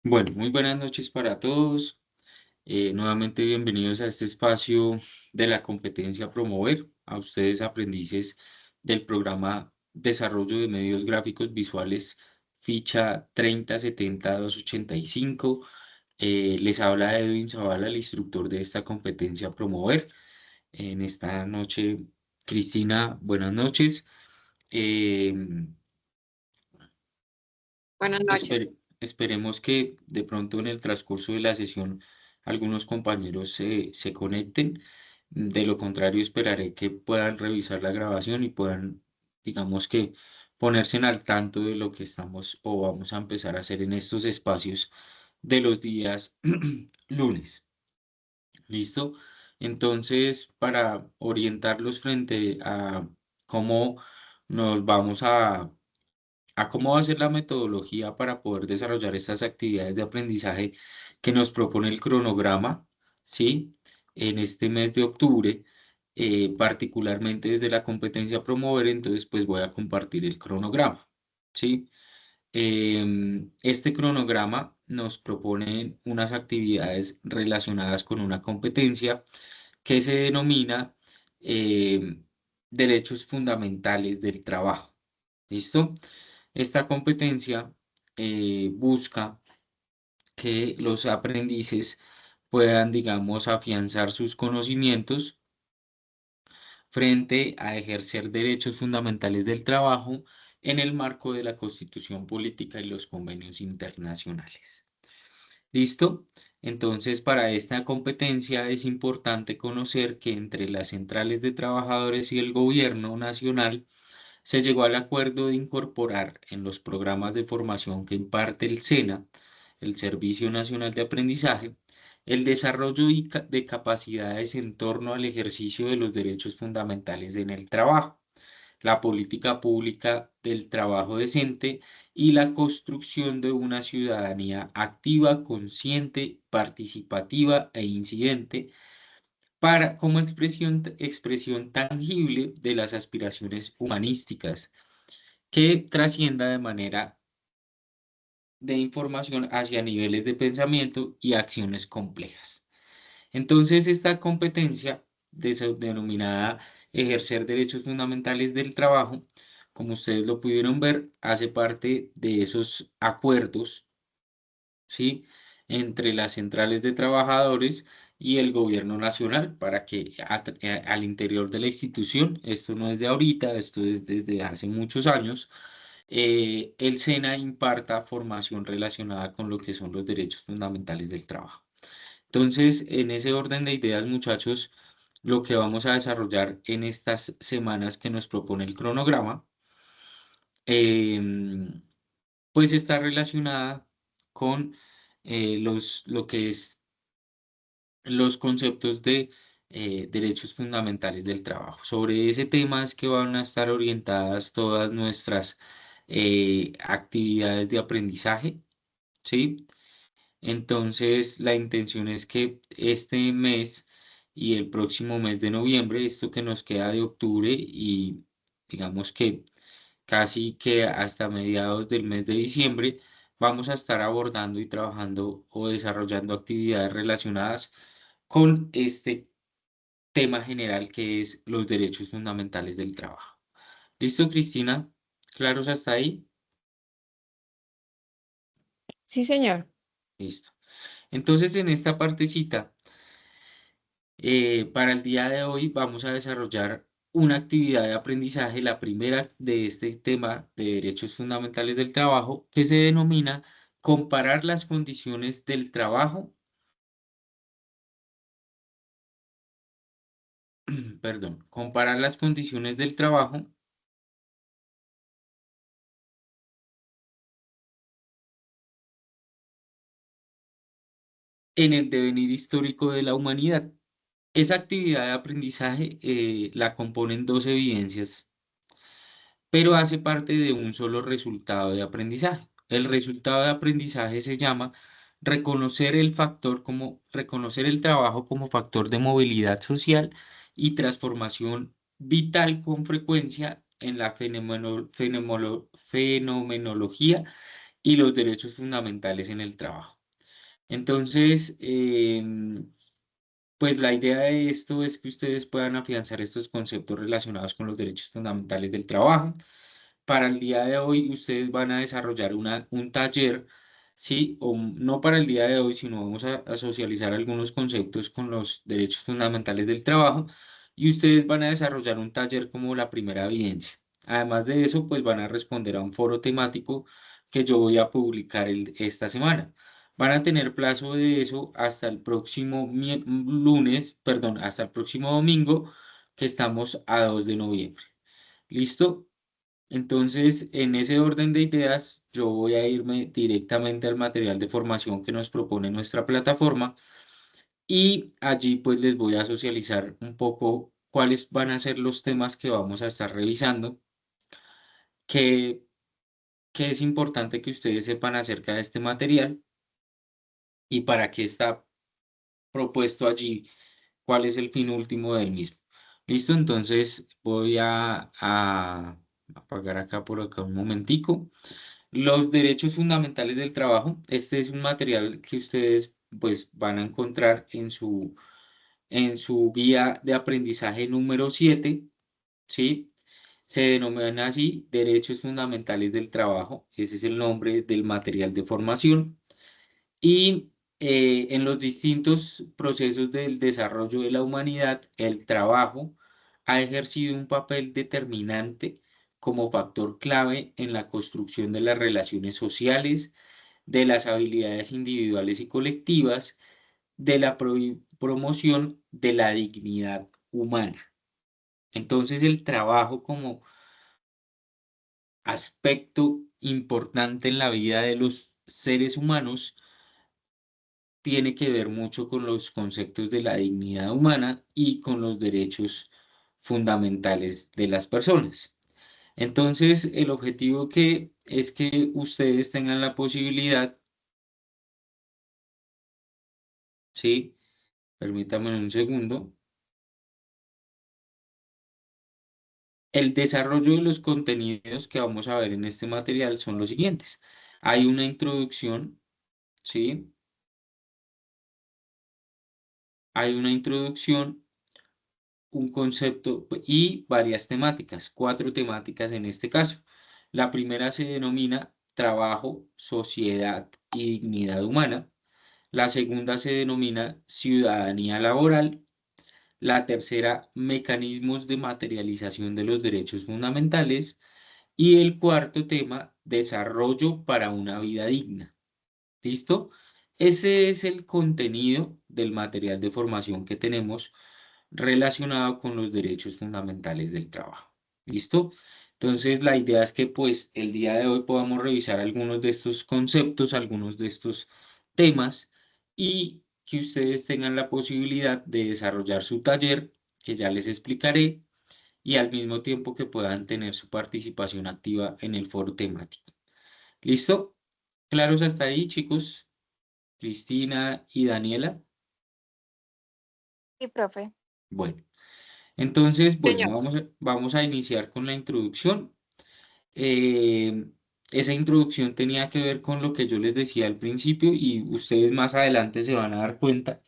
Bueno, muy buenas noches para todos. Nuevamente bienvenidos a este espacio de la competencia Promover, a ustedes aprendices del programa Desarrollo de Medios Gráficos Visuales, ficha 3070-285. Les habla Edwin Zavala, el instructor de esta competencia Promover. En esta noche, Cristina, buenas noches. Em, Buenas noches. Esperemos que de pronto en el transcurso de la sesión algunos compañeros se conecten. De lo contrario, esperaré que puedan revisar la grabación y puedan, digamos que, ponerse al tanto de lo que estamos o vamos a empezar a hacer en estos espacios de los días lunes. ¿Listo? Entonces, para orientarlos frente a cómo nos vamos a cómo va a ser la metodología para poder desarrollar estas actividades de aprendizaje que nos propone el cronograma, ¿sí? En este mes de octubre, particularmente desde la competencia promover, entonces pues voy a compartir el cronograma, ¿sí? Este cronograma nos propone unas actividades relacionadas con una competencia que se denomina derechos fundamentales del trabajo. ¿Listo? Esta competencia busca que los aprendices puedan, digamos, afianzar sus conocimientos frente a ejercer derechos fundamentales del trabajo en el marco de la Constitución Política y los convenios internacionales. ¿Listo? Entonces, para esta competencia es importante conocer que entre las centrales de trabajadores y el gobierno nacional se llegó al acuerdo de incorporar en los programas de formación que imparte el SENA, el Servicio Nacional de Aprendizaje, el desarrollo de capacidades en torno al ejercicio de los derechos fundamentales en el trabajo, la política pública del trabajo decente y la construcción de una ciudadanía activa, consciente, participativa e incidente como expresión tangible de las aspiraciones humanísticas que trascienda de manera de información hacia niveles de pensamiento y acciones complejas. Entonces, esta competencia denominada ejercer derechos fundamentales del trabajo, como ustedes lo pudieron ver, hace parte de esos acuerdos, ¿sí? Entre las centrales de trabajadores y el gobierno nacional para que al interior de la institución, esto no es de ahorita, esto es desde hace muchos años, el SENA imparta formación relacionada con lo que son los derechos fundamentales del trabajo. Entonces, en ese orden de ideas, muchachos, lo que vamos a desarrollar en estas semanas que nos propone el cronograma, em, pues está relacionada con lo que es los conceptos de derechos fundamentales del trabajo. Sobre ese tema es que van a estar orientadas todas nuestras actividades de aprendizaje, ¿sí? Entonces, la intención es que este mes y el próximo mes de noviembre, esto que nos queda de octubre y digamos que casi que hasta mediados del mes de diciembre, vamos a estar abordando y trabajando o desarrollando actividades relacionadas con este tema general que es los derechos fundamentales del trabajo. ¿Listo, Cristina? ¿Claros hasta ahí? Sí, señor. Listo. Entonces, en esta partecita, para el día de hoy vamos a desarrollar una actividad de aprendizaje, la primera de este tema de derechos fundamentales del trabajo, que se denomina comparar las condiciones del trabajo, perdón, comparar las condiciones del trabajo en el devenir histórico de la humanidad. Esa actividad de aprendizaje la componen dos evidencias, pero hace parte de un solo resultado de aprendizaje. El resultado de aprendizaje se llama reconocer el trabajo como factor de movilidad social y transformación vital con frecuencia en la fenomenología y los derechos fundamentales en el trabajo. Entonces, pues la idea de esto es que ustedes puedan afianzar estos conceptos relacionados con los derechos fundamentales del trabajo. Para el día de hoy, ustedes van a desarrollar un taller, ¿sí? O no para el día de hoy, sino vamos a socializar algunos conceptos con los derechos fundamentales del trabajo y ustedes van a desarrollar un taller como la primera evidencia. Además de eso, pues van a responder a un foro temático que yo voy a publicar esta semana. Van a tener plazo de eso hasta el próximo lunes, perdón, hasta el próximo domingo, que estamos a 2 de noviembre. ¿Listo? Entonces, en ese orden de ideas, yo voy a irme directamente al material de formación que nos propone nuestra plataforma y allí pues les voy a socializar un poco cuáles van a ser los temas que vamos a estar revisando, que, que es importante que ustedes sepan acerca de este material y para qué está propuesto allí, cuál es el fin último del mismo. ¿Listo? Entonces voy a apagar acá por acá un momentico. Los derechos fundamentales del trabajo. Este es un material que ustedes pues van a encontrar en su guía de aprendizaje número 7, ¿sí? Se denomina así Derechos Fundamentales del Trabajo. Ese es el nombre del material de formación. Y en los distintos procesos del desarrollo de la humanidad, el trabajo ha ejercido un papel determinante como factor clave en la construcción de las relaciones sociales, de las habilidades individuales y colectivas, de la promoción de la dignidad humana. Entonces, el trabajo como aspecto importante en la vida de los seres humanos tiene que ver mucho con los conceptos de la dignidad humana y con los derechos fundamentales de las personas. Entonces, el objetivo que es que ustedes tengan la posibilidad, ¿sí? Permítanme un segundo. El desarrollo de los contenidos que vamos a ver en este material son los siguientes. Hay una introducción, ¿sí? Hay una introducción, un concepto y varias temáticas, 4 temáticas en este caso. La primera se denomina trabajo, sociedad y dignidad humana. La segunda se denomina ciudadanía laboral. La tercera, mecanismos de materialización de los derechos fundamentales. Y el cuarto tema, desarrollo para una vida digna. ¿Listo? Ese es el contenido del material de formación que tenemos relacionado con los derechos fundamentales del trabajo. ¿Listo? Entonces, la idea es que pues el día de hoy podamos revisar algunos de estos conceptos, algunos de estos temas y que ustedes tengan la posibilidad de desarrollar su taller, que ya les explicaré, y al mismo tiempo que puedan tener su participación activa en el foro temático. ¿Listo? ¿Claros hasta ahí, chicos? Cristina y Daniela. Sí, profe. Bueno. Entonces, bueno, Señor. vamos a iniciar con la introducción. Eh, Esa introducción tenía que ver con lo que yo les decía al principio y ustedes más adelante se van a dar cuenta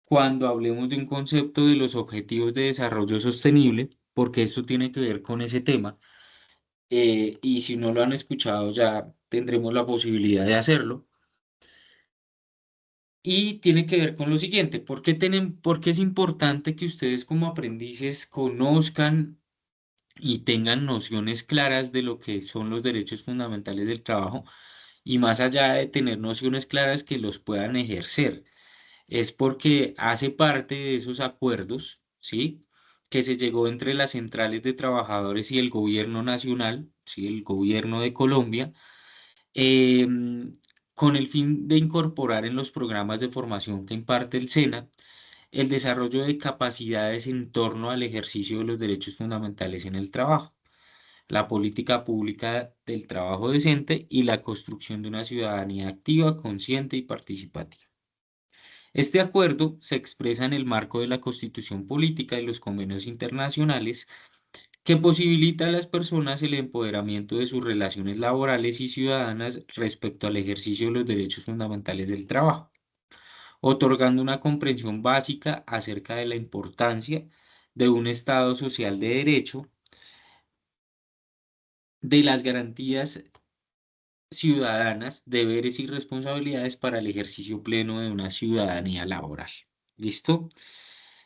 cuando hablemos de un concepto de los objetivos de desarrollo sostenible, porque esto tiene que ver con ese tema. Y si no lo han escuchado, ya tendremos la posibilidad de hacerlo. Y tiene que ver con lo siguiente, ¿por qué es importante que ustedes como aprendices conozcan y tengan nociones claras de lo que son los derechos fundamentales del trabajo y más allá de tener nociones claras que los puedan ejercer? Es porque hace parte de esos acuerdos, ¿sí? Que se llegó entre las centrales de trabajadores y el gobierno nacional, ¿sí? El gobierno de Colombia, em, con el fin de incorporar en los programas de formación que imparte el SENA el desarrollo de capacidades en torno al ejercicio de los derechos fundamentales en el trabajo, la política pública del trabajo decente y la construcción de una ciudadanía activa, consciente y participativa. Este acuerdo se expresa en el marco de la Constitución Política y los convenios internacionales que posibilita a las personas el empoderamiento de sus relaciones laborales y ciudadanas respecto al ejercicio de los derechos fundamentales del trabajo, otorgando una comprensión básica acerca de la importancia de un Estado social de derecho, de las garantías ciudadanas, deberes y responsabilidades para el ejercicio pleno de una ciudadanía laboral. ¿Listo?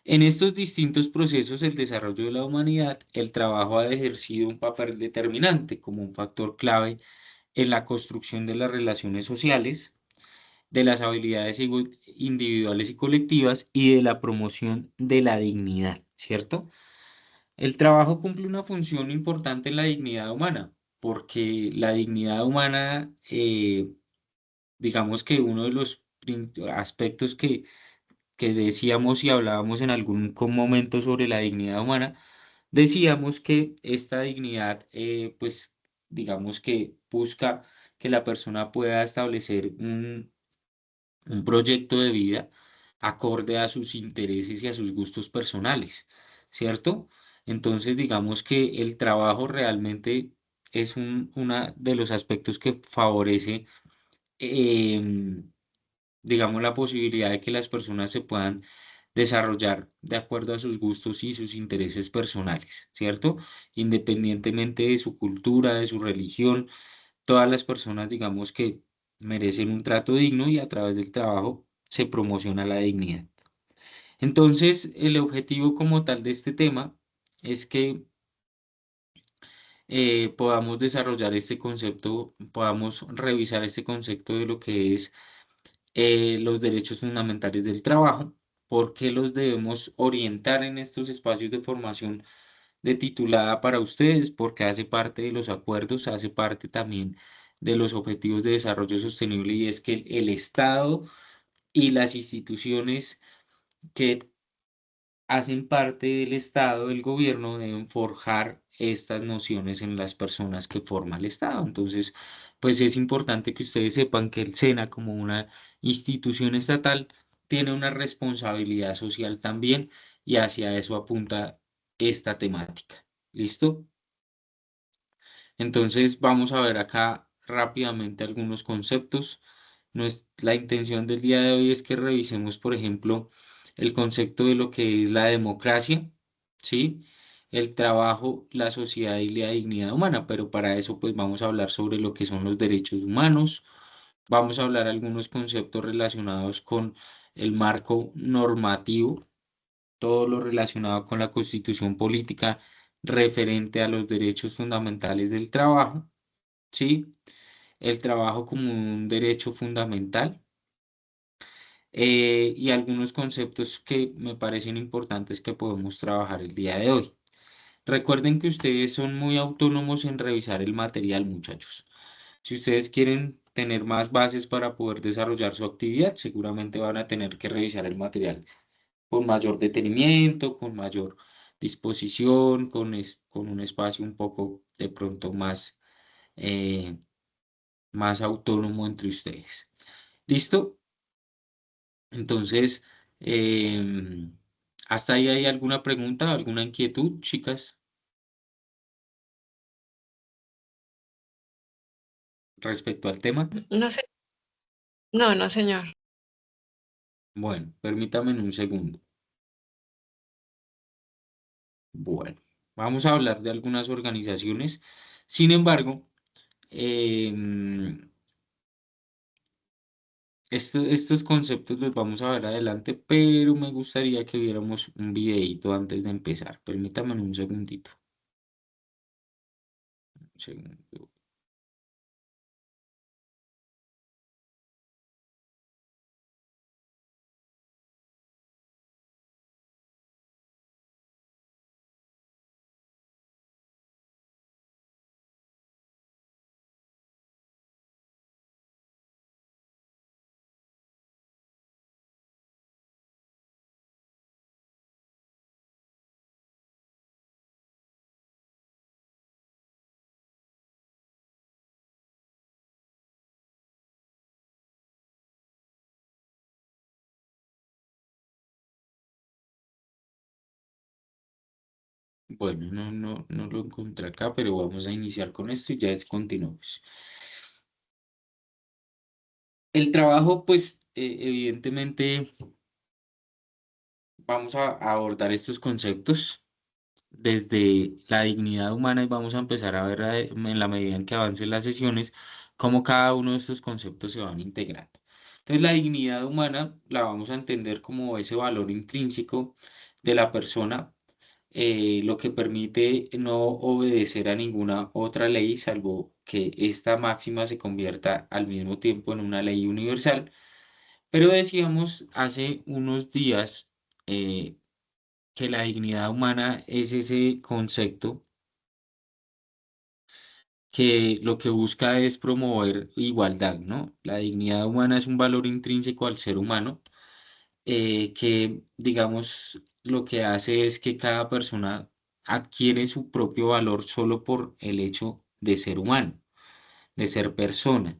En estos distintos procesos del desarrollo de la humanidad, el trabajo ha ejercido un papel determinante como un factor clave en la construcción de las relaciones sociales, de las habilidades individuales y colectivas y de la promoción de la dignidad, ¿cierto? El trabajo cumple una función importante en la dignidad humana, porque la dignidad humana, digamos que uno de los aspectos que decíamos y hablábamos en algún momento sobre la dignidad humana, decíamos que esta dignidad, pues, digamos que busca que la persona pueda establecer un proyecto de vida acorde a sus intereses y a sus gustos personales, ¿cierto? Entonces, digamos que el trabajo realmente es uno de los aspectos que favorece, em, digamos, la posibilidad de que las personas se puedan desarrollar de acuerdo a sus gustos y sus intereses personales, ¿cierto? Independientemente de su cultura, de su religión, todas las personas, digamos que merecen un trato digno y a través del trabajo se promociona la dignidad. Entonces, el objetivo como tal de este tema es que podamos desarrollar este concepto, podamos revisar este concepto de lo que es los derechos fundamentales del trabajo, por qué los debemos orientar en estos espacios de formación de titulada para ustedes, porque hace parte de los acuerdos, hace parte también de los objetivos de desarrollo sostenible y es que el Estado y las instituciones que hacen parte del Estado, del gobierno, deben forjar estas nociones en las personas que forman el Estado. Entonces, pues es importante que ustedes sepan que el SENA, como una institución estatal, tiene una responsabilidad social también y hacia eso apunta esta temática. ¿Listo? Entonces, vamos a ver acá rápidamente algunos conceptos. La intención del día de hoy es que revisemos, por ejemplo, el concepto de lo que es la democracia, ¿sí? El trabajo, la sociedad y la dignidad humana, pero para eso pues vamos a hablar sobre lo que son los derechos humanos, vamos a hablar algunos conceptos relacionados con el marco normativo, todo lo relacionado con la constitución política referente a los derechos fundamentales del trabajo, ¿sí? El trabajo como un derecho fundamental y algunos conceptos que me parecen importantes que podemos trabajar el día de hoy. Recuerden que ustedes son muy autónomos en revisar el material, muchachos. Si ustedes quieren tener más bases para poder desarrollar su actividad, seguramente van a tener que revisar el material con mayor detenimiento, con mayor disposición, con un espacio un poco de pronto más, eh, más autónomo entre ustedes. ¿Listo? Entonces, ¿hasta ahí hay alguna pregunta, alguna inquietud, chicas, respecto al tema? No sé. No, no, señor. Bueno, permítame un segundo. Bueno, vamos a hablar de algunas organizaciones. Sin embargo, em, estos conceptos los vamos a ver adelante, pero me gustaría que viéramos un videíto antes de empezar. Permítame un segundito. Un segundo. Bueno, no lo encontré acá, pero vamos a iniciar con esto y ya continuamos. El trabajo, pues, evidentemente, vamos a abordar estos conceptos desde la dignidad humana y vamos a empezar a ver en la medida en que avancen las sesiones cómo cada uno de estos conceptos se van integrando. Entonces, la dignidad humana la vamos a entender como ese valor intrínseco de la persona, lo que permite no obedecer a ninguna otra ley, salvo que esta máxima se convierta al mismo tiempo en una ley universal. Pero decíamos hace unos días que la dignidad humana es ese concepto que lo que busca es promover igualdad, ¿no? La dignidad humana es un valor intrínseco al ser humano, que, digamos, lo que hace es que cada persona adquiere su propio valor solo por el hecho de ser humano, de ser persona.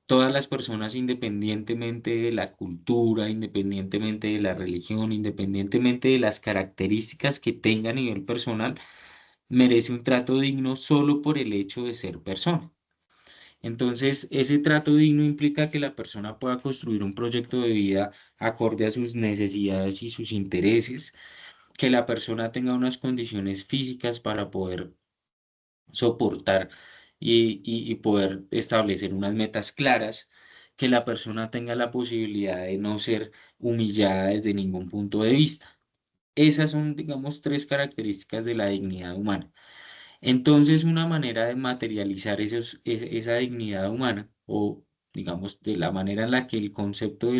Todas las personas, independientemente de la cultura, independientemente de la religión, independientemente de las características que tenga a nivel personal, merece un trato digno solo por el hecho de ser persona. Entonces, ese trato digno implica que la persona pueda construir un proyecto de vida acorde a sus necesidades y sus intereses, que la persona tenga unas condiciones físicas para poder soportar y poder establecer unas metas claras, que la persona tenga la posibilidad de no ser humillada desde ningún punto de vista. Esas son, digamos, tres características de la dignidad humana. Entonces, una manera de materializar esa dignidad humana, o digamos, de la manera en la que el concepto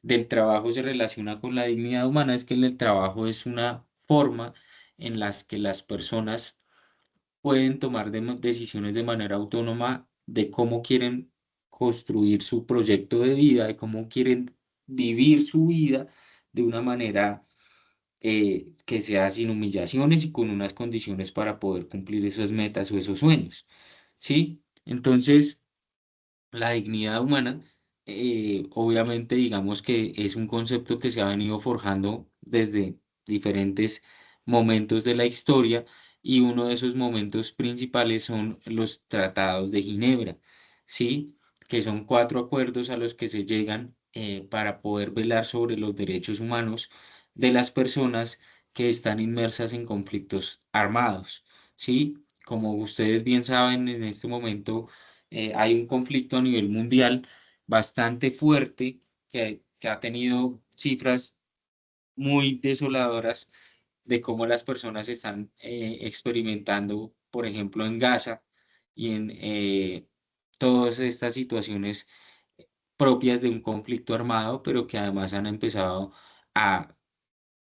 del trabajo se relaciona con la dignidad humana, es que el trabajo es una forma en las que las personas pueden tomar decisiones de manera autónoma de cómo quieren construir su proyecto de vida, de cómo quieren vivir su vida de una manera que sea sin humillaciones y con unas condiciones para poder cumplir esas metas o esos sueños, ¿sí? Entonces, la dignidad humana, obviamente, digamos que es un concepto que se ha venido forjando desde diferentes momentos de la historia y uno de esos momentos principales son los tratados de Ginebra, ¿sí? Que son cuatro acuerdos a los que se llegan para poder velar sobre los derechos humanos de las personas que están inmersas en conflictos armados, ¿sí? Como ustedes bien saben, en este momento hay un conflicto a nivel mundial bastante fuerte que ha tenido cifras muy desoladoras de cómo las personas están experimentando, por ejemplo, en Gaza y en todas estas situaciones propias de un conflicto armado, pero que además han empezado a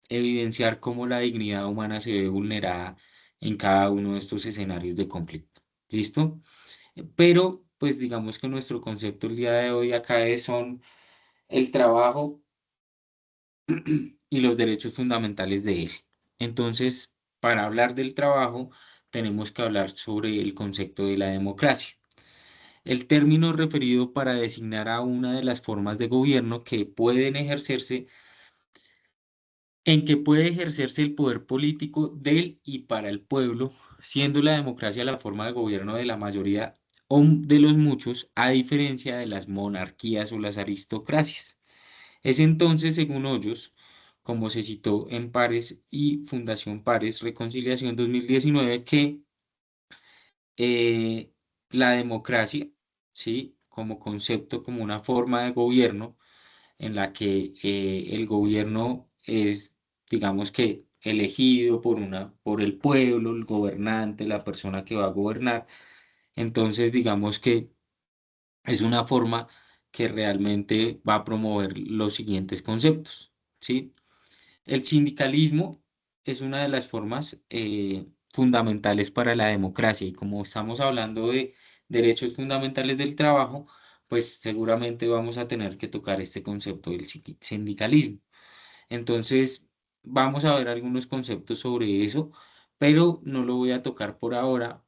evidenciar cómo la dignidad humana se ve vulnerada en cada uno de estos escenarios de conflicto. ¿Listo? Pero, pues digamos que nuestro concepto el día de hoy acá son el trabajo y los derechos fundamentales de él. Entonces, para hablar del trabajo, tenemos que hablar sobre el concepto de la democracia. El término referido para designar a una de las formas de gobierno que pueden ejercerse, en que puede ejercerse el poder político del y para el pueblo, siendo la democracia la forma de gobierno de la mayoría o de los muchos, a diferencia de las monarquías o las aristocracias. Es entonces, según Hoyos, como se citó en Pares y Fundación Pares Reconciliación 2019, que la democracia, ¿sí? Como concepto, como una forma de gobierno, en la que el gobierno es, digamos que, elegido por el pueblo, el gobernante, la persona que va a gobernar. Entonces, digamos que es una forma que realmente va a promover los siguientes conceptos, ¿sí? El sindicalismo es una de las formas fundamentales para la democracia y como estamos hablando de derechos fundamentales del trabajo, pues seguramente vamos a tener que tocar este concepto del sindicalismo. Entonces, vamos a ver algunos conceptos sobre eso, pero no lo voy a tocar por ahora.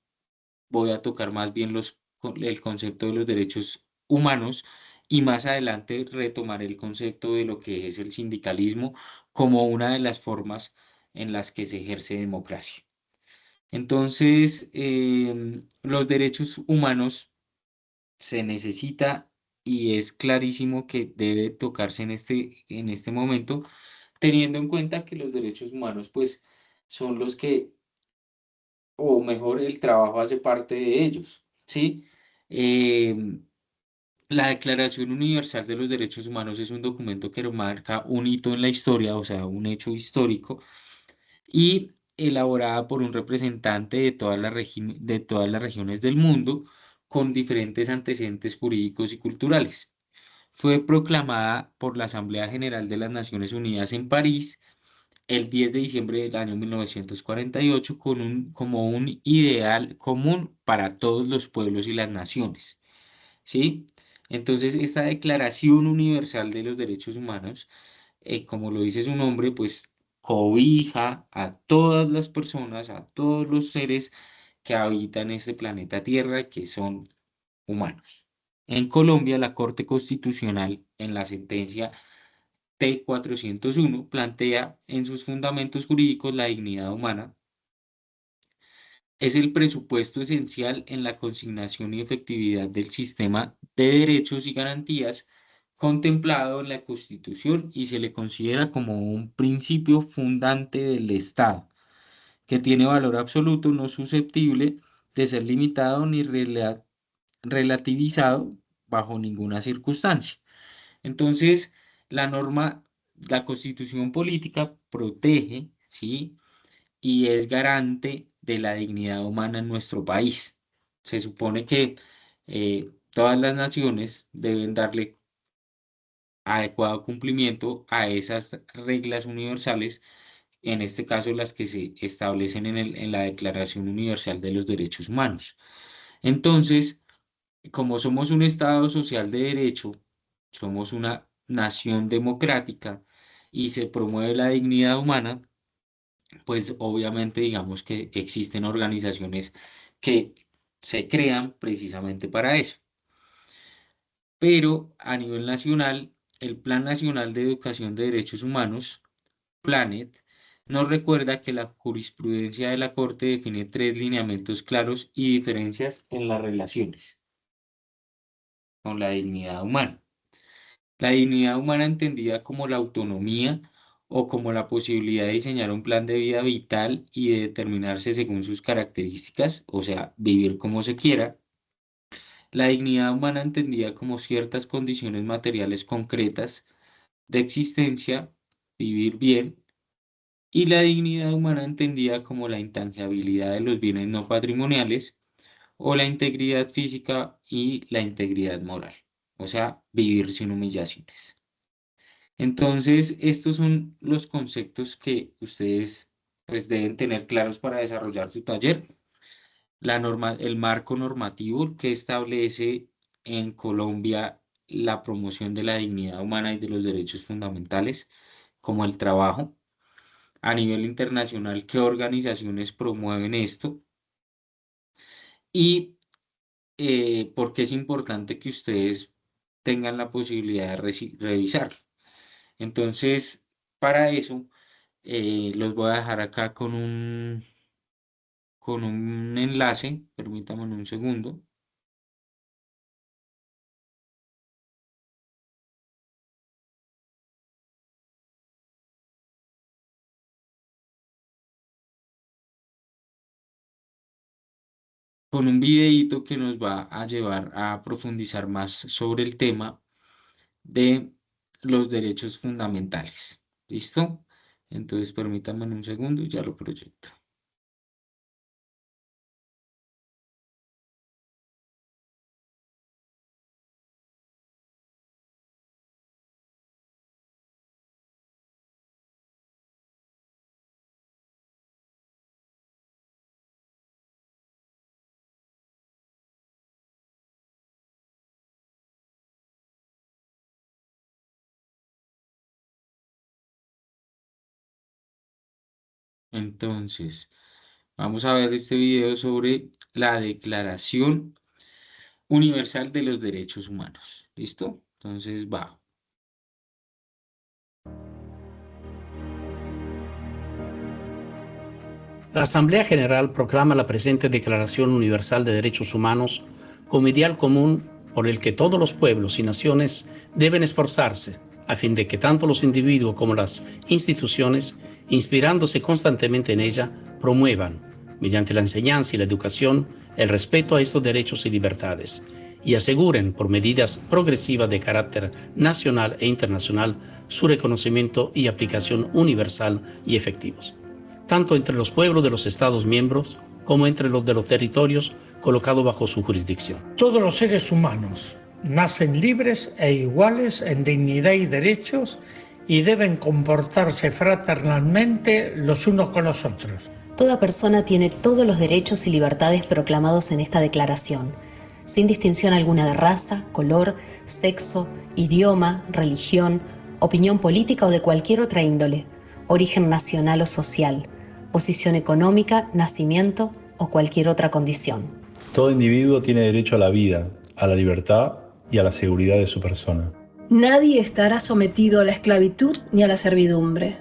Voy a tocar más bien el concepto de los derechos humanos y más adelante retomar el concepto de lo que es el sindicalismo como una de las formas en las que se ejerce democracia. Entonces, los derechos humanos se necesita y es clarísimo que debe tocarse en este momento, teniendo en cuenta que los derechos humanos, pues, son los que, o mejor, el trabajo hace parte de ellos, ¿sí? Em, la Declaración Universal de los Derechos Humanos es un documento que marca un hito en la historia, o sea, un hecho histórico, y elaborada por un representante de de todas las regiones del mundo, con diferentes antecedentes jurídicos y culturales. Fue proclamada por la Asamblea General de las Naciones Unidas en París el 10 de diciembre del año 1948 como un ideal común para todos los pueblos y las naciones. ¿Sí? Entonces, esta Declaración Universal de los Derechos Humanos, como lo dice su nombre, pues cobija a todas las personas, a todos los seres que habitan este planeta Tierra, que son humanos. En Colombia, la Corte Constitucional, en la sentencia T-401, plantea en sus fundamentos jurídicos la dignidad humana. Es el presupuesto esencial en la consignación y efectividad del sistema de derechos y garantías contemplado en la Constitución y se le considera como un principio fundante del Estado, que tiene valor absoluto, no susceptible de ser limitado ni relativizado bajo ninguna circunstancia. Entonces, la norma, la Constitución política protege, ¿sí? Y es garante de la dignidad humana en nuestro país. Se supone que todas las naciones deben darle adecuado cumplimiento a esas reglas universales, en este caso las que se establecen en la Declaración Universal de los Derechos Humanos. Entonces, como somos un Estado social de derecho, somos una nación democrática y se promueve la dignidad humana, pues obviamente digamos que existen organizaciones que se crean precisamente para eso. Pero a nivel nacional, el Plan Nacional de Educación de Derechos Humanos, PLANET, nos recuerda que la jurisprudencia de la Corte define tres lineamientos claros y diferencias en las relaciones con la dignidad humana. La dignidad humana entendida como la autonomía o como la posibilidad de diseñar un plan de vida vital y de determinarse según sus características, o sea, vivir como se quiera. La dignidad humana entendida como ciertas condiciones materiales concretas de existencia, vivir bien. Y la dignidad humana entendida como la intangibilidad de los bienes no patrimoniales o la integridad física y la integridad moral, o sea, vivir sin humillaciones. Entonces, estos son los conceptos que ustedes pues deben tener claros para desarrollar su taller. El marco normativo que establece en Colombia la promoción de la dignidad humana y de los derechos fundamentales, como el trabajo. A nivel internacional, qué organizaciones promueven esto y por qué es importante que ustedes tengan la posibilidad de revisarlo. Entonces, para eso, los voy a dejar acá con un enlace, permítanme un segundo, con un videíto que nos va a llevar a profundizar más sobre el tema de los derechos fundamentales. ¿Listo? Entonces, permítanme un segundo y ya lo proyecto. Entonces, vamos a ver este video sobre la Declaración Universal de los Derechos Humanos. ¿Listo? Entonces, va. La Asamblea General proclama la presente Declaración Universal de Derechos Humanos como ideal común por el que todos los pueblos y naciones deben esforzarse a fin de que tanto los individuos como las instituciones, inspirándose constantemente en ella, promuevan, mediante la enseñanza y la educación, el respeto a estos derechos y libertades y aseguren, por medidas progresivas de carácter nacional e internacional, su reconocimiento y aplicación universal y efectivos, tanto entre los pueblos de los Estados miembros como entre los de los territorios colocados bajo su jurisdicción. Todos los seres humanos nacen libres e iguales en dignidad y derechos y deben comportarse fraternalmente los unos con los otros. Toda persona tiene todos los derechos y libertades proclamados en esta declaración, sin distinción alguna de raza, color, sexo, idioma, religión, opinión política o de cualquier otra índole, origen nacional o social, posición económica, nacimiento o cualquier otra condición. Todo individuo tiene derecho a la vida, a la libertad y a la seguridad de su persona. Nadie estará sometido a la esclavitud ni a la servidumbre.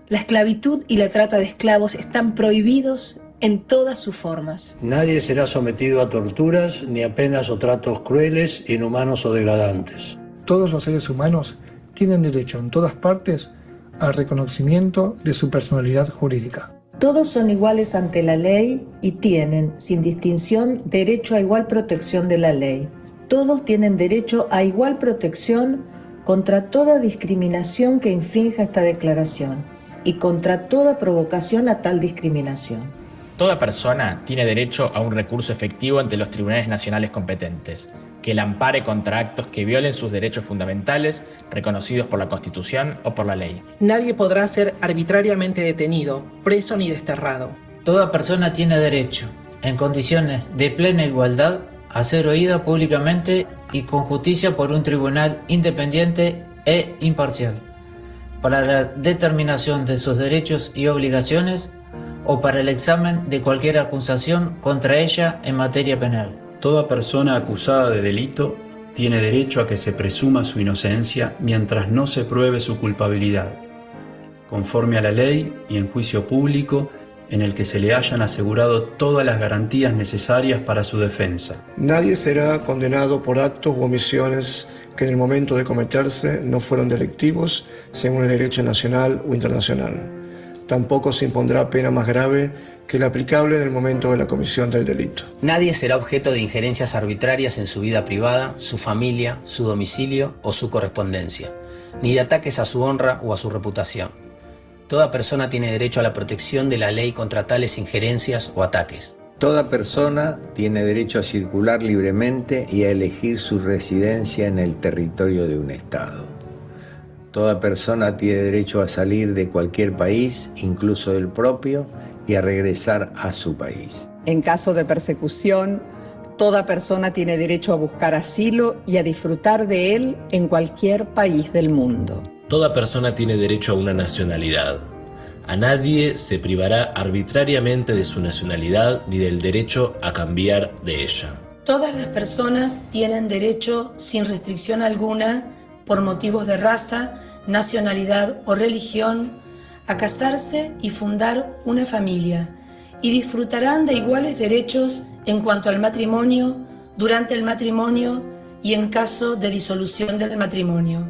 La esclavitud y la trata de esclavos están prohibidos en todas sus formas. Nadie será sometido a torturas, ni a penas o tratos crueles, inhumanos o degradantes. Todos los seres humanos tienen derecho en todas partes al reconocimiento de su personalidad jurídica. Todos son iguales ante la ley y tienen, sin distinción, derecho a igual protección de la ley. Todos tienen derecho a igual protección contra toda discriminación que infrinja esta declaración y contra toda provocación a tal discriminación. Toda persona tiene derecho a un recurso efectivo ante los tribunales nacionales competentes, que la ampare contra actos que violen sus derechos fundamentales reconocidos por la Constitución o por la ley. Nadie podrá ser arbitrariamente detenido, preso ni desterrado. Toda persona tiene derecho, en condiciones de plena igualdad, a ser oída públicamente y con justicia por un tribunal independiente e imparcial, para la determinación de sus derechos y obligaciones o para el examen de cualquier acusación contra ella en materia penal. Toda persona acusada de delito tiene derecho a que se presuma su inocencia mientras no se pruebe su culpabilidad, conforme a la ley y en juicio público en el que se le hayan asegurado todas las garantías necesarias para su defensa. Nadie será condenado por actos u omisiones que en el momento de cometerse no fueron delictivos según el derecho nacional o internacional. Tampoco se impondrá pena más grave que la aplicable en el momento de la comisión del delito. Nadie será objeto de injerencias arbitrarias en su vida privada, su familia, su domicilio o su correspondencia, ni de ataques a su honra o a su reputación. Toda persona tiene derecho a la protección de la ley contra tales injerencias o ataques. Toda persona tiene derecho a circular libremente y a elegir su residencia en el territorio de un Estado. Toda persona tiene derecho a salir de cualquier país, incluso del propio, y a regresar a su país. En caso de persecución, toda persona tiene derecho a buscar asilo y a disfrutar de él en cualquier país del mundo. Toda persona tiene derecho a una nacionalidad. A nadie se privará arbitrariamente de su nacionalidad ni del derecho a cambiar de ella. Todas las personas tienen derecho, sin restricción alguna, por motivos de raza, nacionalidad o religión, a casarse y fundar una familia, y disfrutarán de iguales derechos en cuanto al matrimonio, durante el matrimonio y en caso de disolución del matrimonio.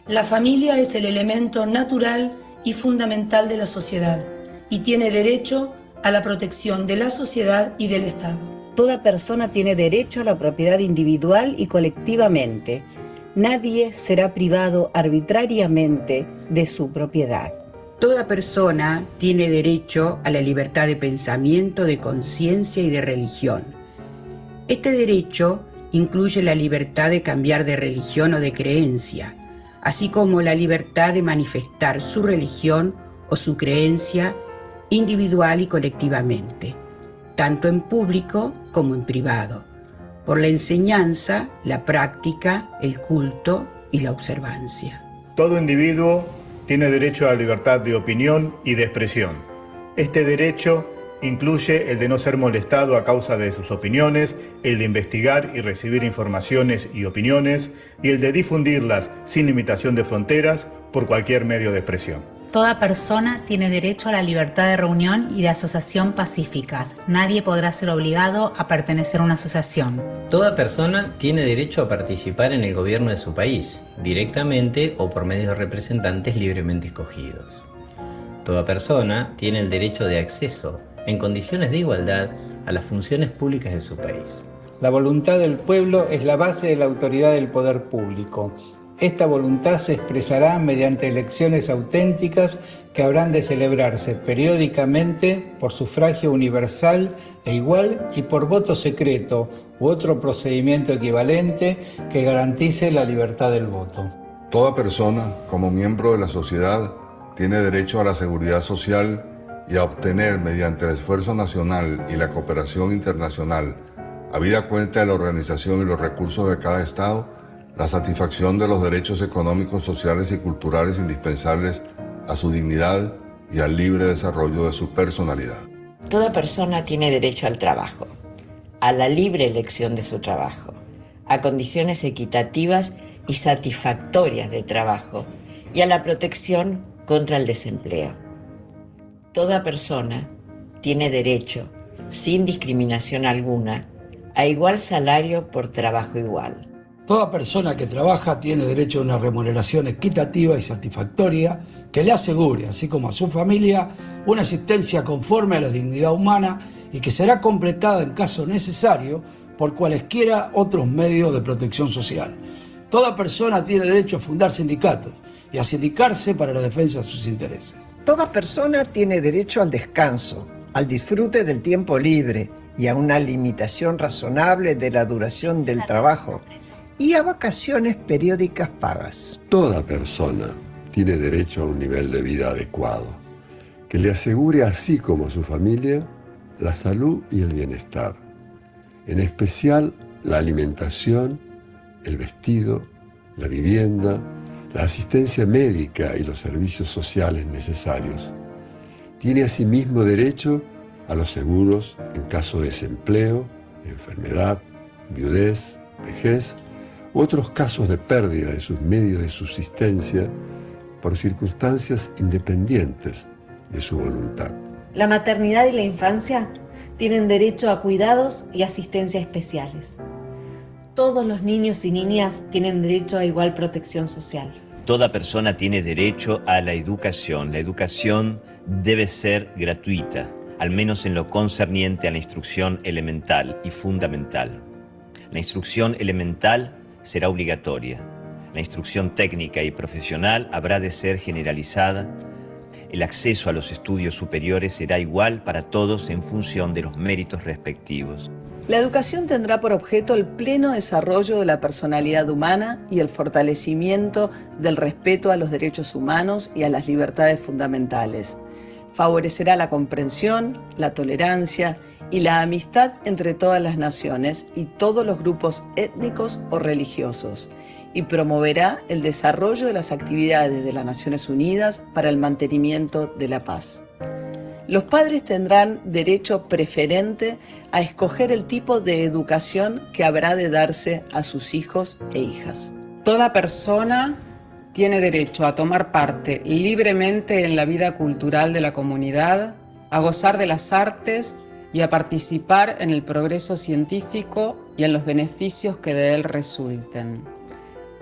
La familia es el elemento natural y fundamental de la sociedad y tiene derecho a la protección de la sociedad y del Estado. Toda persona tiene derecho a la propiedad individual y colectivamente. Nadie será privado arbitrariamente de su propiedad. Toda persona tiene derecho a la libertad de pensamiento, de conciencia y de religión. Este derecho incluye la libertad de cambiar de religión o de creencia, así como la libertad de manifestar su religión o su creencia individual y colectivamente, tanto en público como en privado, por la enseñanza, la práctica, el culto y la observancia. Todo individuo tiene derecho a la libertad de opinión y de expresión. Este derecho incluye el de no ser molestado a causa de sus opiniones, el de investigar y recibir informaciones y opiniones, y el de difundirlas sin limitación de fronteras por cualquier medio de expresión. Toda persona tiene derecho a la libertad de reunión y de asociación pacíficas. Nadie podrá ser obligado a pertenecer a una asociación. Toda persona tiene derecho a participar en el gobierno de su país, directamente o por medio de representantes libremente escogidos. Toda persona tiene el derecho de acceso, en condiciones de igualdad, a las funciones públicas de su país. La voluntad del pueblo es la base de la autoridad del poder público. Esta voluntad se expresará mediante elecciones auténticas que habrán de celebrarse periódicamente por sufragio universal e igual y por voto secreto u otro procedimiento equivalente que garantice la libertad del voto. Toda persona, como miembro de la sociedad, tiene derecho a la seguridad social y a obtener mediante el esfuerzo nacional y la cooperación internacional, habida cuenta de la organización y los recursos de cada Estado, la satisfacción de los derechos económicos, sociales y culturales indispensables a su dignidad y al libre desarrollo de su personalidad. Toda persona tiene derecho al trabajo, a la libre elección de su trabajo, a condiciones equitativas y satisfactorias de trabajo y a la protección contra el desempleo. Toda persona tiene derecho, sin discriminación alguna, a igual salario por trabajo igual. Toda persona que trabaja tiene derecho a una remuneración equitativa y satisfactoria que le asegure, así como a su familia, una existencia conforme a la dignidad humana y que será completada en caso necesario por cualesquiera otros medios de protección social. Toda persona tiene derecho a fundar sindicatos y a sindicarse para la defensa de sus intereses. Toda persona tiene derecho al descanso, al disfrute del tiempo libre y a una limitación razonable de la duración del trabajo y a vacaciones periódicas pagas. Toda persona tiene derecho a un nivel de vida adecuado, que le asegure, así como a su familia, la salud y el bienestar, en especial la alimentación, el vestido, la vivienda, la asistencia médica y los servicios sociales necesarios. Tiene asimismo derecho a los seguros en caso de desempleo, enfermedad, viudez, vejez, u otros casos de pérdida de sus medios de subsistencia por circunstancias independientes de su voluntad. La maternidad y la infancia tienen derecho a cuidados y asistencia especiales. Todos los niños y niñas tienen derecho a igual protección social. Toda persona tiene derecho a la educación. La educación debe ser gratuita, al menos en lo concerniente a la instrucción elemental y fundamental. La instrucción elemental será obligatoria. La instrucción técnica y profesional habrá de ser generalizada. El acceso a los estudios superiores será igual para todos en función de los méritos respectivos. La educación tendrá por objeto el pleno desarrollo de la personalidad humana y el fortalecimiento del respeto a los derechos humanos y a las libertades fundamentales. Favorecerá la comprensión, la tolerancia y la amistad entre todas las naciones y todos los grupos étnicos o religiosos, y promoverá el desarrollo de las actividades de las Naciones Unidas para el mantenimiento de la paz. Los padres tendrán derecho preferente a escoger el tipo de educación que habrá de darse a sus hijos e hijas. Toda persona tiene derecho a tomar parte libremente en la vida cultural de la comunidad, a gozar de las artes y a participar en el progreso científico y en los beneficios que de él resulten.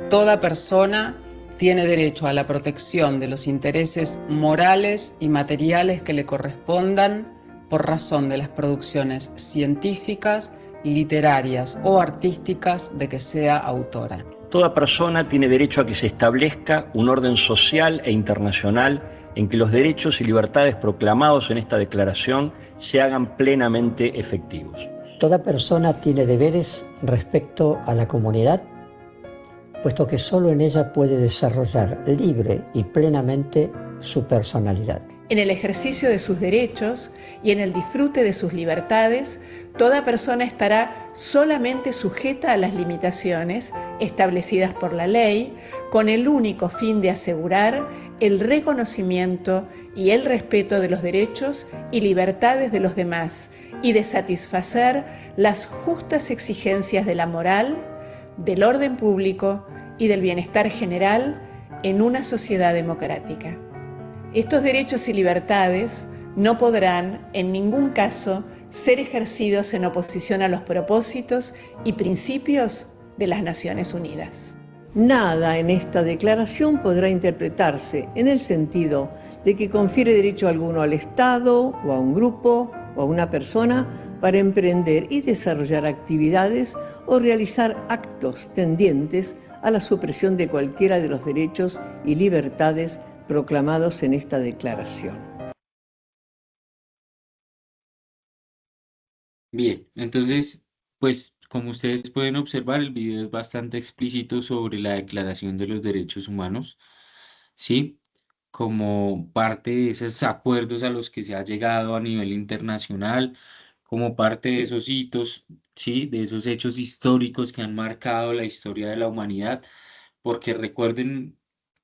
Toda persona tiene derecho a la protección de los intereses morales y materiales que le correspondan por razón de las producciones científicas, literarias o artísticas de que sea autora. Toda persona tiene derecho a que se establezca un orden social e internacional en que los derechos y libertades proclamados en esta declaración se hagan plenamente efectivos. Toda persona tiene deberes respecto a la comunidad, puesto que solo en ella puede desarrollar libre y plenamente su personalidad. En el ejercicio de sus derechos y en el disfrute de sus libertades, toda persona estará solamente sujeta a las limitaciones establecidas por la ley, con el único fin de asegurar el reconocimiento y el respeto de los derechos y libertades de los demás y de satisfacer las justas exigencias de la moral, del orden público y del bienestar general en una sociedad democrática. Estos derechos y libertades no podrán, en ningún caso, ser ejercidos en oposición a los propósitos y principios de las Naciones Unidas. Nada en esta declaración podrá interpretarse en el sentido de que confiere derecho alguno al Estado o a un grupo o a una persona para emprender y desarrollar actividades o realizar actos tendientes a la supresión de cualquiera de los derechos y libertades proclamados en esta declaración. Bien, entonces, pues como ustedes pueden observar, el video es bastante explícito sobre la Declaración de los Derechos Humanos, ¿sí? Como parte de esos acuerdos a los que se ha llegado a nivel internacional, como parte de esos hitos, ¿sí? De esos hechos históricos que han marcado la historia de la humanidad, porque recuerden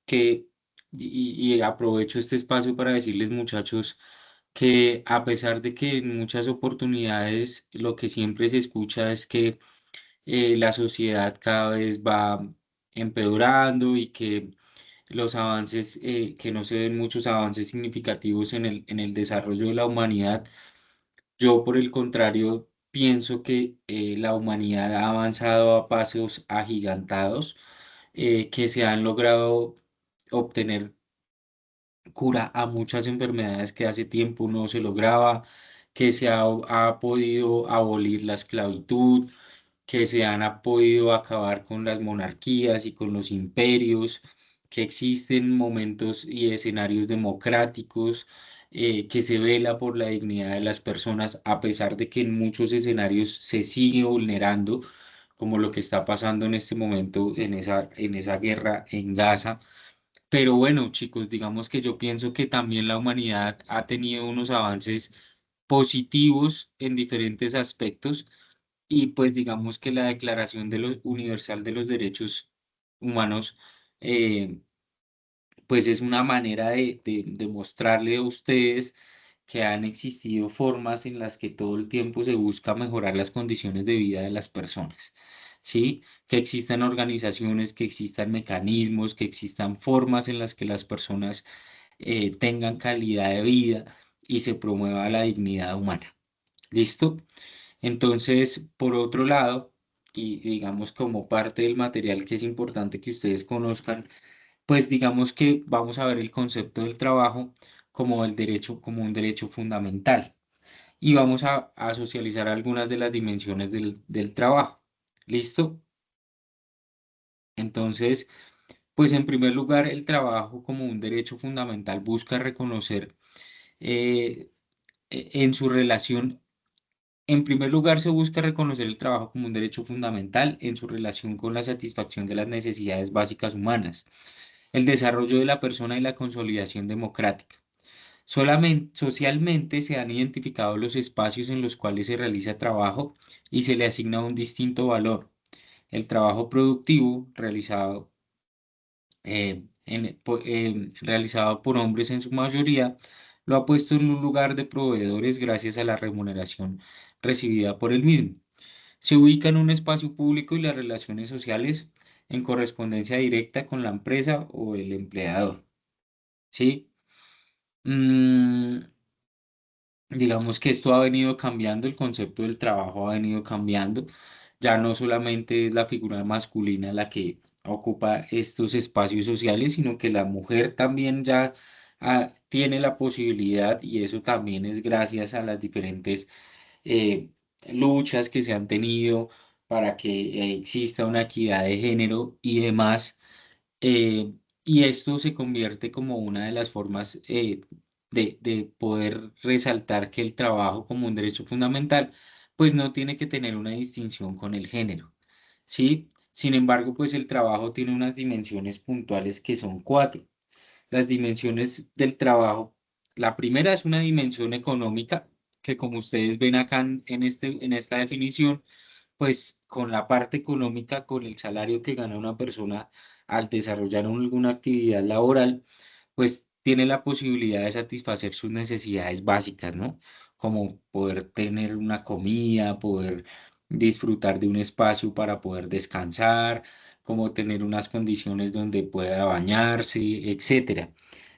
que, y aprovecho este espacio para decirles, muchachos, que a pesar de que en muchas oportunidades lo que siempre se escucha es que la sociedad cada vez va empeorando y que los avances, que no se ven muchos avances significativos en el desarrollo de la humanidad, yo por el contrario pienso que la humanidad ha avanzado a pasos agigantados, que se han logrado obtener cura a muchas enfermedades que hace tiempo no se lograba, que ha podido abolir la esclavitud, que ha podido acabar con las monarquías y con los imperios, que existen momentos y escenarios democráticos, que se vela por la dignidad de las personas, a pesar de que en muchos escenarios se sigue vulnerando, como lo que está pasando en este momento en esa guerra en Gaza. Pero bueno, chicos, digamos que yo pienso que también la humanidad ha tenido unos avances positivos en diferentes aspectos y pues digamos que la Declaración Universal de los Derechos Humanos eh, pues es una manera de mostrarle a ustedes que han existido formas en las que todo el tiempo se busca mejorar las condiciones de vida de las personas, ¿sí? Que existan organizaciones, que existan mecanismos, que existan formas en las que las personas tengan calidad de vida y se promueva la dignidad humana. ¿Listo? Entonces, por otro lado, y digamos como parte del material que es importante que ustedes conozcan, pues digamos que vamos a ver el concepto del trabajo como el derecho, como un derecho fundamental. Y vamos a socializar algunas de las dimensiones del trabajo. ¿Listo? Entonces, pues en primer lugar, el trabajo como un derecho fundamental busca reconocer en su relación. En primer lugar, se busca reconocer el trabajo como un derecho fundamental en su relación con la satisfacción de las necesidades básicas humanas, el desarrollo de la persona y la consolidación democrática. Socialmente se han identificado los espacios en los cuales se realiza trabajo y se le asigna un distinto valor. El trabajo productivo realizado por hombres en su mayoría, lo ha puesto en un lugar de proveedores gracias a la remuneración recibida por él mismo. Se ubica en un espacio público y las relaciones sociales en correspondencia directa con la empresa o el empleador. ¿Sí? Digamos que esto ha venido cambiando, el concepto del trabajo ha venido cambiando. Ya no solamente es la figura masculina la que ocupa estos espacios sociales, sino que la mujer también ya tiene la posibilidad, y eso también es gracias a las diferentes eh, luchas que se han tenido para que exista una equidad de género y demás. eh, y esto se convierte como una de las formas de poder resaltar que el trabajo como un derecho fundamental, pues no tiene que tener una distinción con el género, ¿sí? Sin embargo, pues el trabajo tiene unas dimensiones puntuales que son cuatro. Las dimensiones del trabajo, la primera es una dimensión económica, que como ustedes ven acá en esta definición, pues con la parte económica, con el salario que gana una persona al desarrollar alguna actividad laboral, pues tiene la posibilidad de satisfacer sus necesidades básicas, ¿no? Como poder tener una comida, poder disfrutar de un espacio para poder descansar, como tener unas condiciones donde pueda bañarse, etcétera.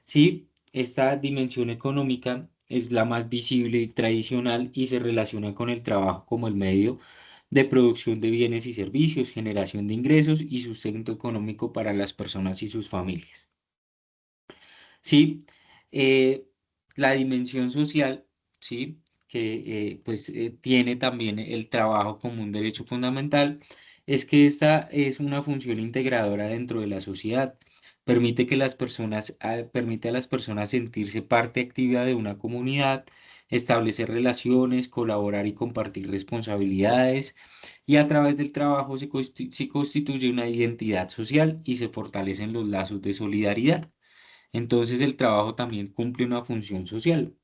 ¿Sí? esta dimensión económica es la más visible y tradicional y se relaciona con el trabajo como el medio de producción de bienes y servicios, generación de ingresos y sustento económico para las personas y sus familias. Sí, eh, la dimensión social, sí, que pues tiene también el trabajo como un derecho fundamental, es que esta es una función integradora dentro de la sociedad. Permite a las personas sentirse parte activa de una comunidad, establecer relaciones, colaborar y compartir responsabilidades, y a través del trabajo se constituye una identidad social y se fortalecen los lazos de solidaridad. Entonces el trabajo también cumple una función social.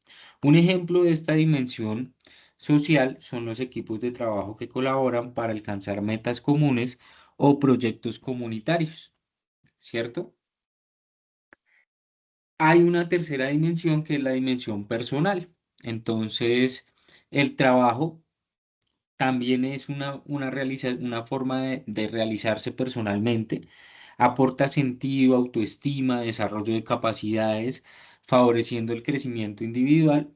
Un ejemplo de esta dimensión social son los equipos de trabajo que colaboran para alcanzar metas comunes o proyectos comunitarios, ¿cierto? Hay una tercera dimensión que es la dimensión personal. Entonces, el trabajo también es una forma de realizarse personalmente, aporta sentido, autoestima, desarrollo de capacidades, favoreciendo el crecimiento individual.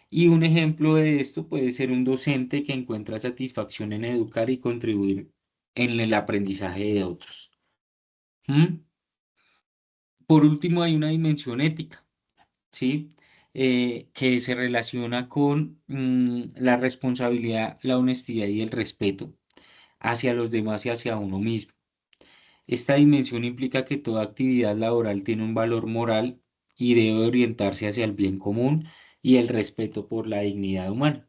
Y un ejemplo de esto puede ser un docente que encuentra satisfacción en educar y contribuir en el aprendizaje de otros. ¿Mm? Por último, hay una dimensión ética, ¿sí? Que se relaciona con la responsabilidad, la honestidad y el respeto hacia los demás y hacia uno mismo. Esta dimensión implica que toda actividad laboral tiene un valor moral y debe orientarse hacia el bien común y el respeto por la dignidad humana.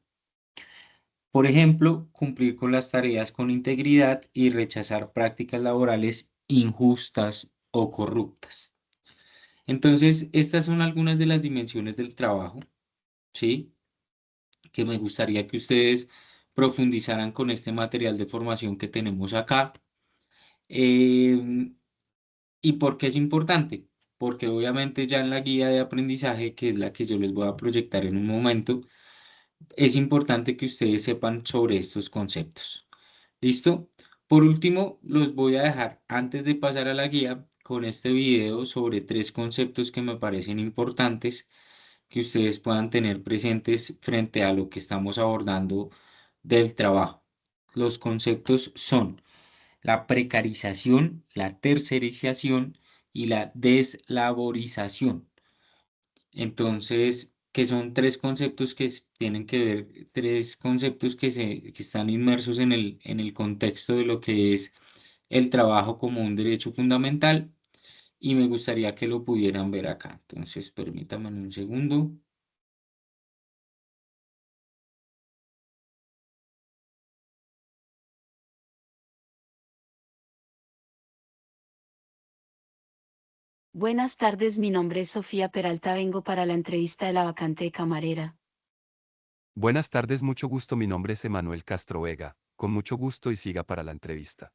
Por ejemplo, cumplir con las tareas con integridad y rechazar prácticas laborales injustas o corruptas. Entonces, estas son algunas de las dimensiones del trabajo, ¿sí? Que me gustaría que ustedes profundizaran con este material de formación que tenemos acá. Em, ¿Y por qué es importante? Porque obviamente ya en la guía de aprendizaje, que es la que yo les voy a proyectar en un momento, es importante que ustedes sepan sobre estos conceptos. ¿Listo? Por último, los voy a dejar antes de pasar a la guía con este video sobre 3 conceptos que me parecen importantes que ustedes puedan tener presentes frente a lo que estamos abordando del trabajo. Los conceptos son la precarización, la tercerización y la deslaborización. Entonces, que son 3 conceptos que tienen que ver, 3 conceptos que están inmersos en el contexto de lo que es el trabajo como un derecho fundamental y me gustaría que lo pudieran ver acá. Entonces, permítanme un segundo. Buenas tardes, mi nombre es Sofía Peralta, vengo para la entrevista de la vacante de camarera. Buenas tardes, mucho gusto, mi nombre es Emanuel Castro Vega, con mucho gusto y siga para la entrevista.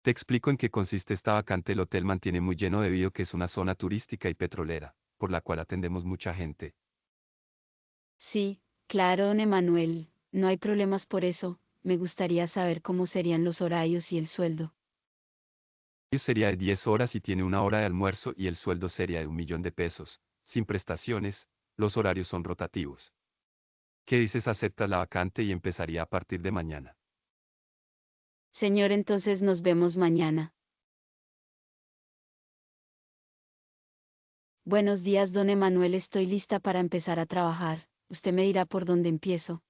Te explico en qué consiste esta vacante. El hotel mantiene muy lleno debido a que es una zona turística y petrolera, por la cual atendemos mucha gente. Sí, claro, don Emanuel, no hay problemas por eso, me gustaría saber cómo serían los horarios y el sueldo. Sería de 10 horas y tiene una hora de almuerzo y el sueldo sería de 1.000.000 de pesos, sin prestaciones, los horarios son rotativos. ¿Qué dices? ¿Aceptas la vacante y empezaría a partir de mañana? Señor, entonces nos vemos mañana. Buenos días, don Emanuel, estoy lista para empezar a trabajar. Usted me dirá por dónde empiezo.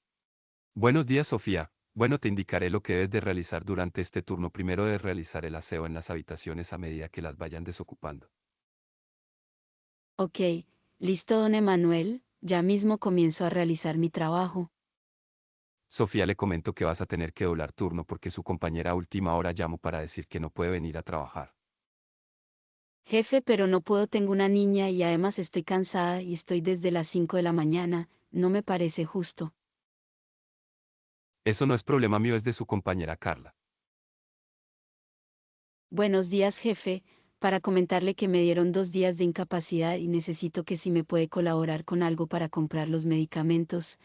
Buenos días, Sofía. Bueno, te indicaré lo que debes de realizar durante este turno. Primero de realizar el aseo en las habitaciones a medida que las vayan desocupando. Ok, listo, don Emanuel, ya mismo comienzo a realizar mi trabajo. Sofía, le comento que vas a tener que doblar turno porque su compañera a última hora llamó para decir que no puede venir a trabajar. Jefe, pero no puedo, tengo una niña y además estoy cansada y estoy desde las 5 de la mañana, no me parece justo. Eso no es problema mío, es de su compañera Carla. Buenos días, jefe, para comentarle que me dieron 2 días de incapacidad y necesito que si me puede colaborar con algo para comprar los medicamentos.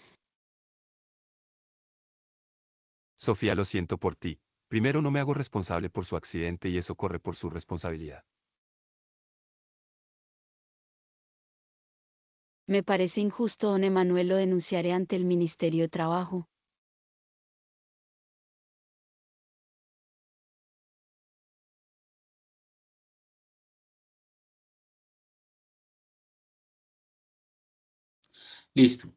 Sofía, lo siento por ti. Primero, no me hago responsable por su accidente y eso corre por su responsabilidad. Me parece injusto, don Emanuel, lo denunciaré ante el Ministerio de Trabajo. Listo.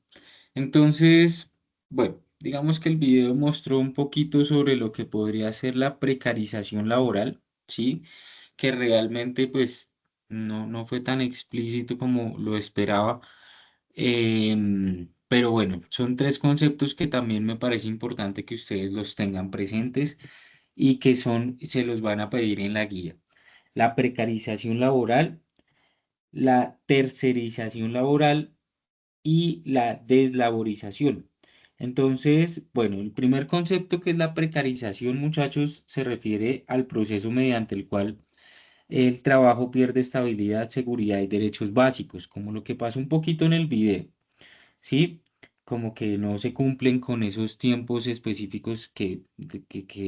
Entonces, bueno, digamos que el video mostró un poquito sobre lo que podría ser la precarización laboral, ¿sí? Que realmente pues no fue tan explícito como lo esperaba. Pero bueno, son tres conceptos que también me parece importante que ustedes los tengan presentes y que se los van a pedir en la guía. La precarización laboral, la tercerización laboral y la deslaborización. Entonces, bueno, el primer concepto, que es la precarización, muchachos, se refiere al proceso mediante el cual el trabajo pierde estabilidad, seguridad y derechos básicos, como lo que pasa un poquito en el video, ¿sí? Como que no se cumplen con esos tiempos específicos que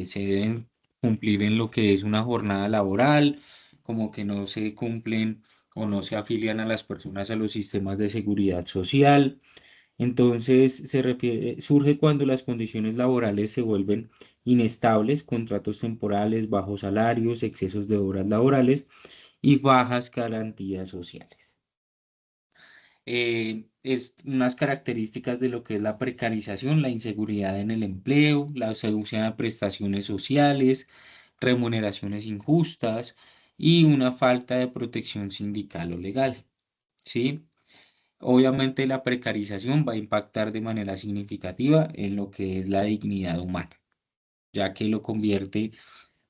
se deben cumplir en lo que es una jornada laboral, como que no se cumplen o no se afilian a las personas a los sistemas de seguridad social. Entonces, surge cuando las condiciones laborales se vuelven inestables, contratos temporales, bajos salarios, excesos de horas laborales y bajas garantías sociales. Es unas características de lo que es la precarización, la inseguridad en el empleo, la ausencia de prestaciones sociales, remuneraciones injustas y una falta de protección sindical o legal, ¿sí? Obviamente la precarización va a impactar de manera significativa en lo que es la dignidad humana, ya que lo convierte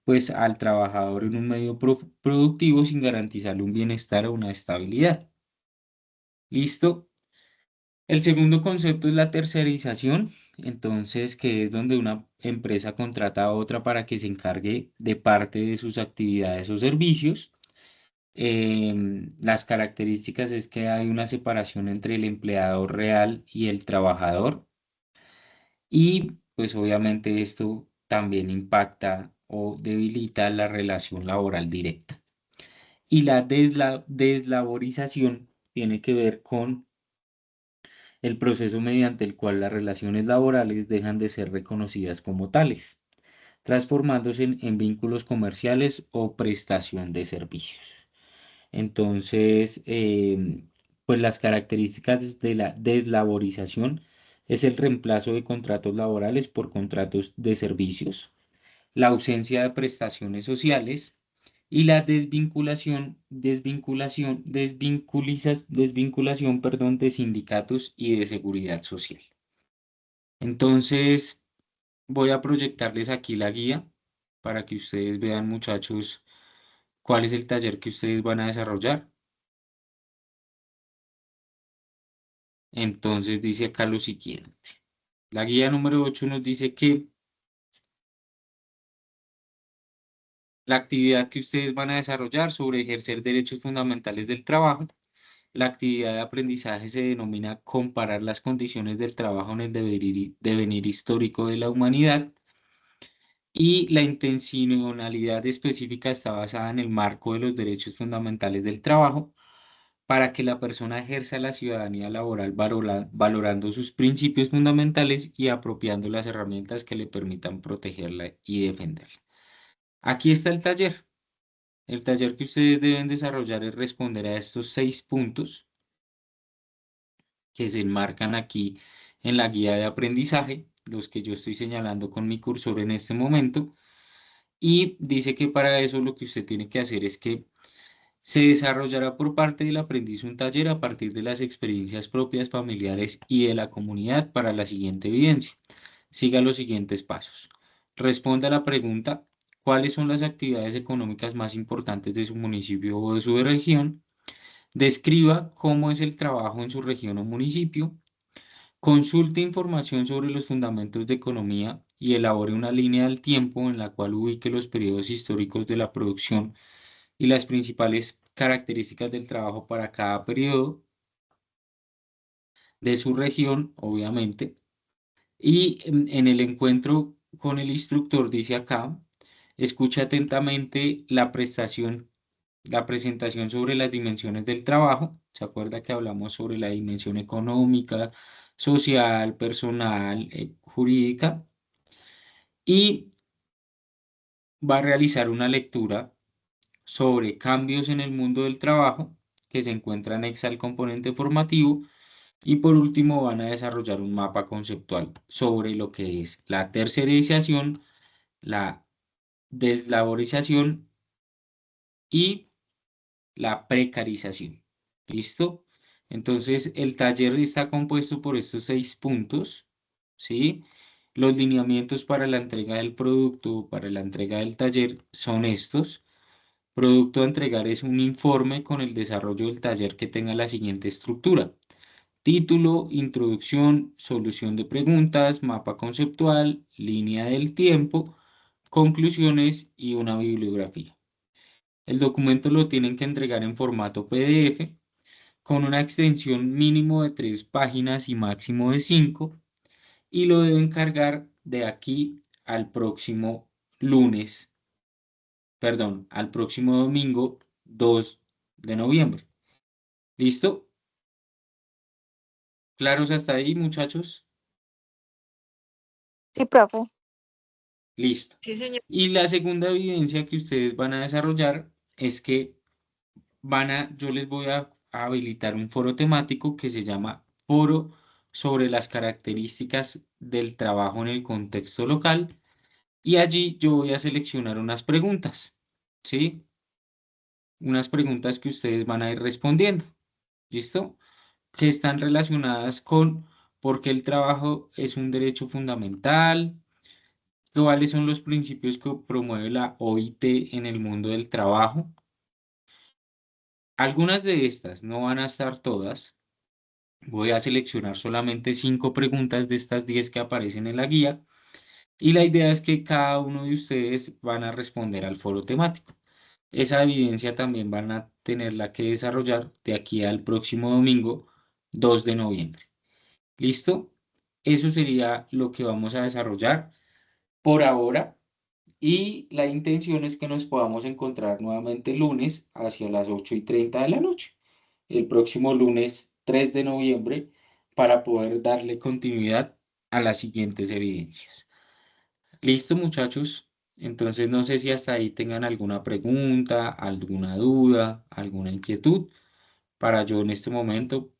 pues al trabajador en un medio productivo sin garantizarle un bienestar o una estabilidad. ¿Listo? El segundo concepto es la tercerización, entonces que es donde una empresa contrata a otra para que se encargue de parte de sus actividades o servicios. Las características es que hay una separación entre el empleador real y el trabajador y pues obviamente esto también impacta o debilita la relación laboral directa. Y la deslaborización tiene que ver con el proceso mediante el cual las relaciones laborales dejan de ser reconocidas como tales, transformándose en vínculos comerciales o prestación de servicios. Entonces, pues las características de la deslaborización es el reemplazo de contratos laborales por contratos de servicios, la ausencia de prestaciones sociales y la desvinculación, perdón, de sindicatos y de seguridad social. Entonces, voy a proyectarles aquí la guía para que ustedes vean, muchachos, cuál es el taller que ustedes van a desarrollar. Entonces, dice acá lo siguiente. La guía número 8 nos dice que la actividad que ustedes van a desarrollar sobre ejercer derechos fundamentales del trabajo. La actividad de aprendizaje se denomina comparar las condiciones del trabajo en el devenir histórico de la humanidad y la intencionalidad específica está basada en el marco de los derechos fundamentales del trabajo para que la persona ejerza la ciudadanía laboral valorando sus principios fundamentales y apropiando las herramientas que le permitan protegerla y defenderla. Aquí está el taller. El taller que ustedes deben desarrollar es responder a estos 6 puntos que se enmarcan aquí en la guía de aprendizaje, los que yo estoy señalando con mi cursor en este momento. Y dice que para eso lo que usted tiene que hacer es que se desarrollará por parte del aprendiz un taller a partir de las experiencias propias, familiares y de la comunidad para la siguiente evidencia. Siga los siguientes pasos. Responda a la pregunta: ¿cuáles son las actividades económicas más importantes de su municipio o de su región? Describa cómo es el trabajo en su región o municipio. Consulte información sobre los fundamentos de economía y elabore una línea del tiempo en la cual ubique los periodos históricos de la producción y las principales características del trabajo para cada periodo de su región, obviamente. Y en el encuentro con el instructor, dice acá, escucha atentamente la presentación sobre las dimensiones del trabajo ¿Se acuerda que hablamos sobre la dimensión económica, social, personal, jurídica? Y va a realizar una lectura sobre cambios en el mundo del trabajo que se encuentra anexa al componente formativo. Y por último van a desarrollar un mapa conceptual sobre lo que es la tercerización, la deslaborización y la precarización. ¿Listo? Entonces el taller está compuesto por estos 6 puntos, ¿sí? Los lineamientos para la entrega del producto, para la entrega del taller son estos. Producto a entregar es un informe con el desarrollo del taller que tenga la siguiente estructura: título, introducción, solución de preguntas, mapa conceptual, línea del tiempo, conclusiones y una bibliografía. El documento lo tienen que entregar en formato PDF con una extensión mínimo de 3 páginas y máximo de 5, y lo deben cargar de aquí al próximo lunes, perdón, al próximo domingo 2 de noviembre. ¿Listo? ¿Claros hasta ahí, muchachos? Sí, profe. Listo. Sí, señor. Y la segunda evidencia que ustedes van a desarrollar es que yo les voy a habilitar un foro temático que se llama Foro sobre las características del trabajo en el contexto local, y allí yo voy a seleccionar unas preguntas, ¿sí? Unas preguntas que ustedes van a ir respondiendo, ¿listo? Que están relacionadas con por qué el trabajo es un derecho fundamental, cuáles son los principios que promueve la OIT en el mundo del trabajo. Algunas de estas, no van a estar todas. Voy a seleccionar solamente 5 preguntas de estas 10 que aparecen en la guía, y la idea es que cada uno de ustedes van a responder al foro temático. Esa evidencia también van a tenerla que desarrollar de aquí al próximo domingo 2 de noviembre. ¿Listo? Eso sería lo que vamos a desarrollar por ahora. Y la intención es que nos podamos encontrar nuevamente el lunes hacia las 8:30 de la noche, el próximo lunes 3 de noviembre, para poder darle continuidad a las siguientes evidencias. ¿Listo, muchachos? Entonces no sé si hasta ahí tengan alguna pregunta, alguna duda, alguna inquietud, para yo en este momento,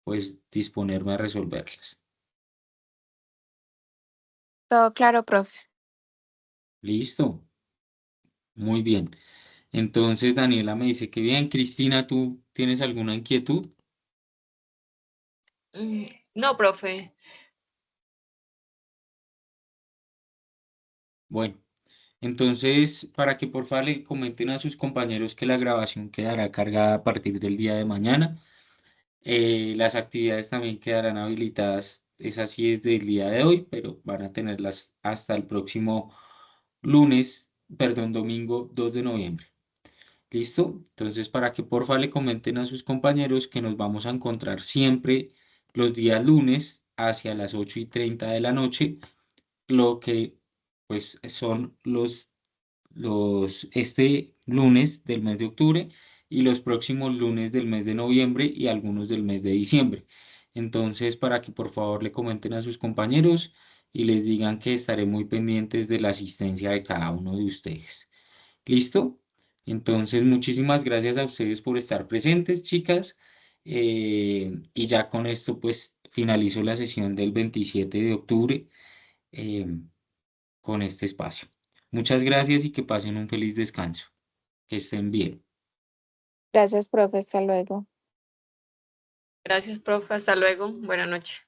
pues, disponerme a resolverlas. Todo claro, profe. ¿Listo? Muy bien. Entonces Daniela me dice que bien. Cristina, ¿tú tienes alguna inquietud? No, profe. Bueno, entonces para que por favor le comenten a sus compañeros que la grabación quedará cargada a partir del día de mañana. Las actividades también quedarán habilitadas, es así desde el día de hoy, pero van a tenerlas hasta el próximo domingo 2 de noviembre. ¿Listo? Entonces, para que porfa le comenten a sus compañeros que nos vamos a encontrar siempre los días lunes hacia las 8:30 de la noche, lo que pues son este lunes del mes de octubre y los próximos lunes del mes de noviembre y algunos del mes de diciembre. Entonces, para que por favor le comenten a sus compañeros y les digan que estaré muy pendientes de la asistencia de cada uno de ustedes. ¿Listo? Entonces, muchísimas gracias a ustedes por estar presentes, chicas. Y ya con esto, pues, finalizo la sesión del 27 de octubre con este espacio. Muchas gracias y que pasen un feliz descanso. Que estén bien. Gracias, profe. Hasta luego. Gracias, profe. Hasta luego. Buenas noches.